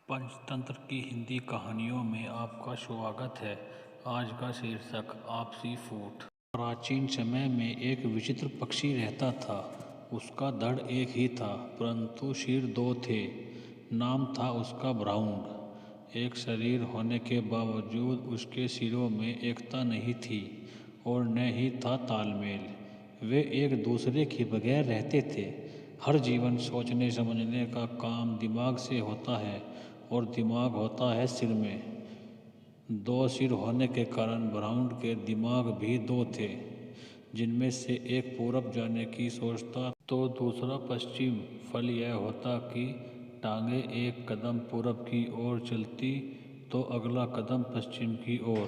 पंचतंत्र की हिंदी कहानियों में आपका स्वागत है। आज का शीर्षक आपसी फूट। प्राचीन समय में एक विचित्र पक्षी रहता था। उसका धड़ एक ही था, परंतु सिर दो थे। नाम था उसका भ्राउंड। एक शरीर होने के बावजूद उसके सिरों में एकता नहीं थी और न ही था तालमेल। वे एक दूसरे के बगैर रहते थे। हर जीवन सोचने समझने का काम दिमाग से होता है और दिमाग होता है सिर में। दो सिर होने के कारण भ्राउंड के दिमाग भी दो थे, जिनमें से एक पूरब जाने की सोचता तो दूसरा पश्चिम। फल यह होता कि टांगे एक कदम पूरब की ओर चलती तो अगला कदम पश्चिम की ओर,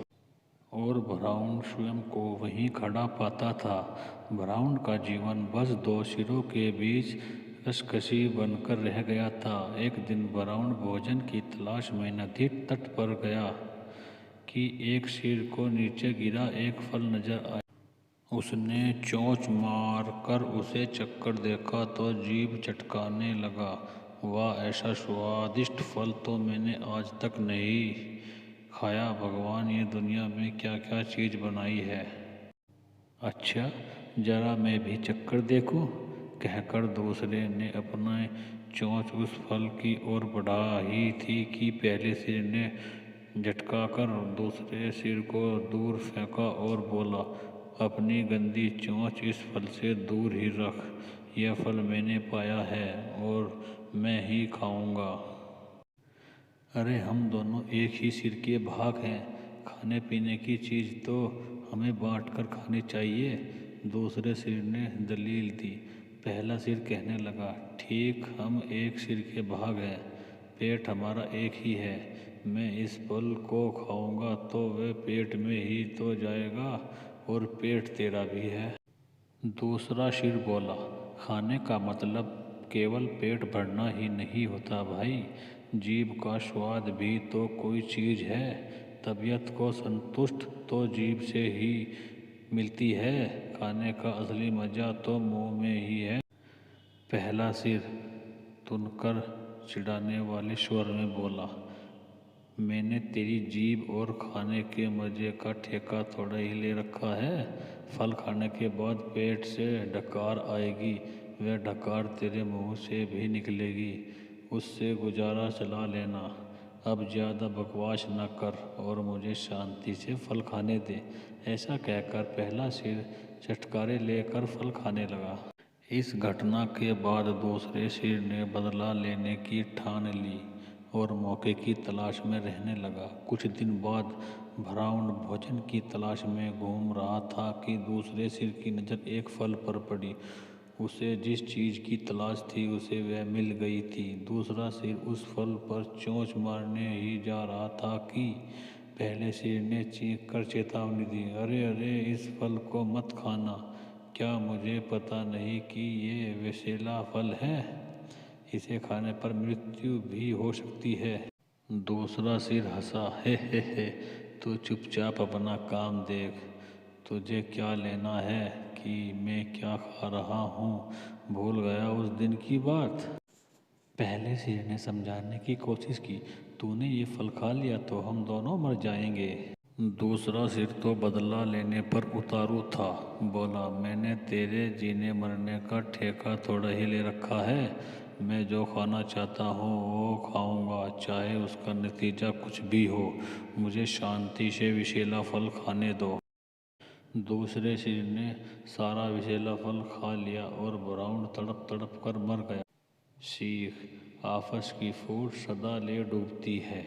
और भ्राउंड स्वयं को वहीं खड़ा पाता था। भ्राउंड का जीवन बस दो सिरों के बीच रस्सकशी बनकर रह गया था। एक दिन भ्राउंड भोजन की तलाश में नदी तट पर गया कि एक सिर को नीचे गिरा एक फल नजर आया। उसने चोंच मार कर उसे चखकर देखा तो जीभ चटकाने लगा। वाह, ऐसा स्वादिष्ट फल तो मैंने आज तक नहीं खाया। भगवान, ये दुनिया में क्या क्या चीज़ बनाई है। अच्छा, जरा मैं भी चक्कर देखूं, कहकर दूसरे ने अपना चोंच उस फल की ओर बढ़ा ही थी कि पहले सिर ने झटकाकर दूसरे सिर को दूर फेंका और बोला, अपनी गंदी चोंच इस फल से दूर ही रख। यह फल मैंने पाया है और मैं ही खाऊंगा। अरे, हम दोनों एक ही सिर के भाग हैं। खाने पीने की चीज़ तो हमें बांट कर खानी चाहिए, दूसरे सिर ने दलील दी। पहला सिर कहने लगा, ठीक, हम एक सिर के भाग हैं। पेट हमारा एक ही है। मैं इस फल को खाऊंगा तो वह पेट में ही तो जाएगा और पेट तेरा भी है। दूसरा सिर बोला, खाने का मतलब केवल पेट भरना ही नहीं होता भाई। जीभ का स्वाद भी तो कोई चीज़ है। तबीयत को संतुष्ट तो जीभ से ही मिलती है। खाने का असली मज़ा तो मुंह में ही है। पहला सिर तुनकर चिढ़ाने वाले स्वर में बोला, मैंने तेरी जीभ और खाने के मज़े का ठेका थोड़ा ही ले रखा है। फल खाने के बाद पेट से डकार आएगी, वह डकार तेरे मुंह से भी निकलेगी। उससे गुजारा चला लेना। अब ज़्यादा बकवास न कर और मुझे शांति से फल खाने दे। ऐसा कहकर पहला सिर चटकारे लेकर फल खाने लगा। इस घटना के बाद दूसरे सिर ने बदला लेने की ठान ली और मौके की तलाश में रहने लगा। कुछ दिन बाद भ्राउंड भोजन की तलाश में घूम रहा था कि दूसरे सिर की नज़र एक फल पर पड़ी। उसे जिस चीज़ की तलाश थी उसे वह मिल गई थी। दूसरा सिर उस फल पर चोंच मारने ही जा रहा था कि पहले सिर ने चीख कर चेतावनी दी, अरे अरे, इस फल को मत खाना। क्या मुझे पता नहीं कि ये विषैला फल है? इसे खाने पर मृत्यु भी हो सकती है। दूसरा सिर हंसा, हे, तू चुपचाप अपना काम देख। तुझे क्या लेना है कि मैं क्या खा रहा हूँ? भूल गया उस दिन की बात? पहले सिर ने समझाने की कोशिश की, तूने ये फल खा लिया तो हम दोनों मर जाएंगे। दूसरा सिर तो बदला लेने पर उतारू था। बोला, मैंने तेरे जीने मरने का ठेका थोड़ा ही ले रखा है। मैं जो खाना चाहता हूँ वो खाऊंगा, चाहे उसका नतीजा कुछ भी हो। मुझे शांति से विषैला फल खाने दो। दूसरे सिर ने सारा विषैला फल खा लिया और भ्राउंड तड़प तड़प कर मर गया। सीख, आपस की फूट सदा ले डूबती है।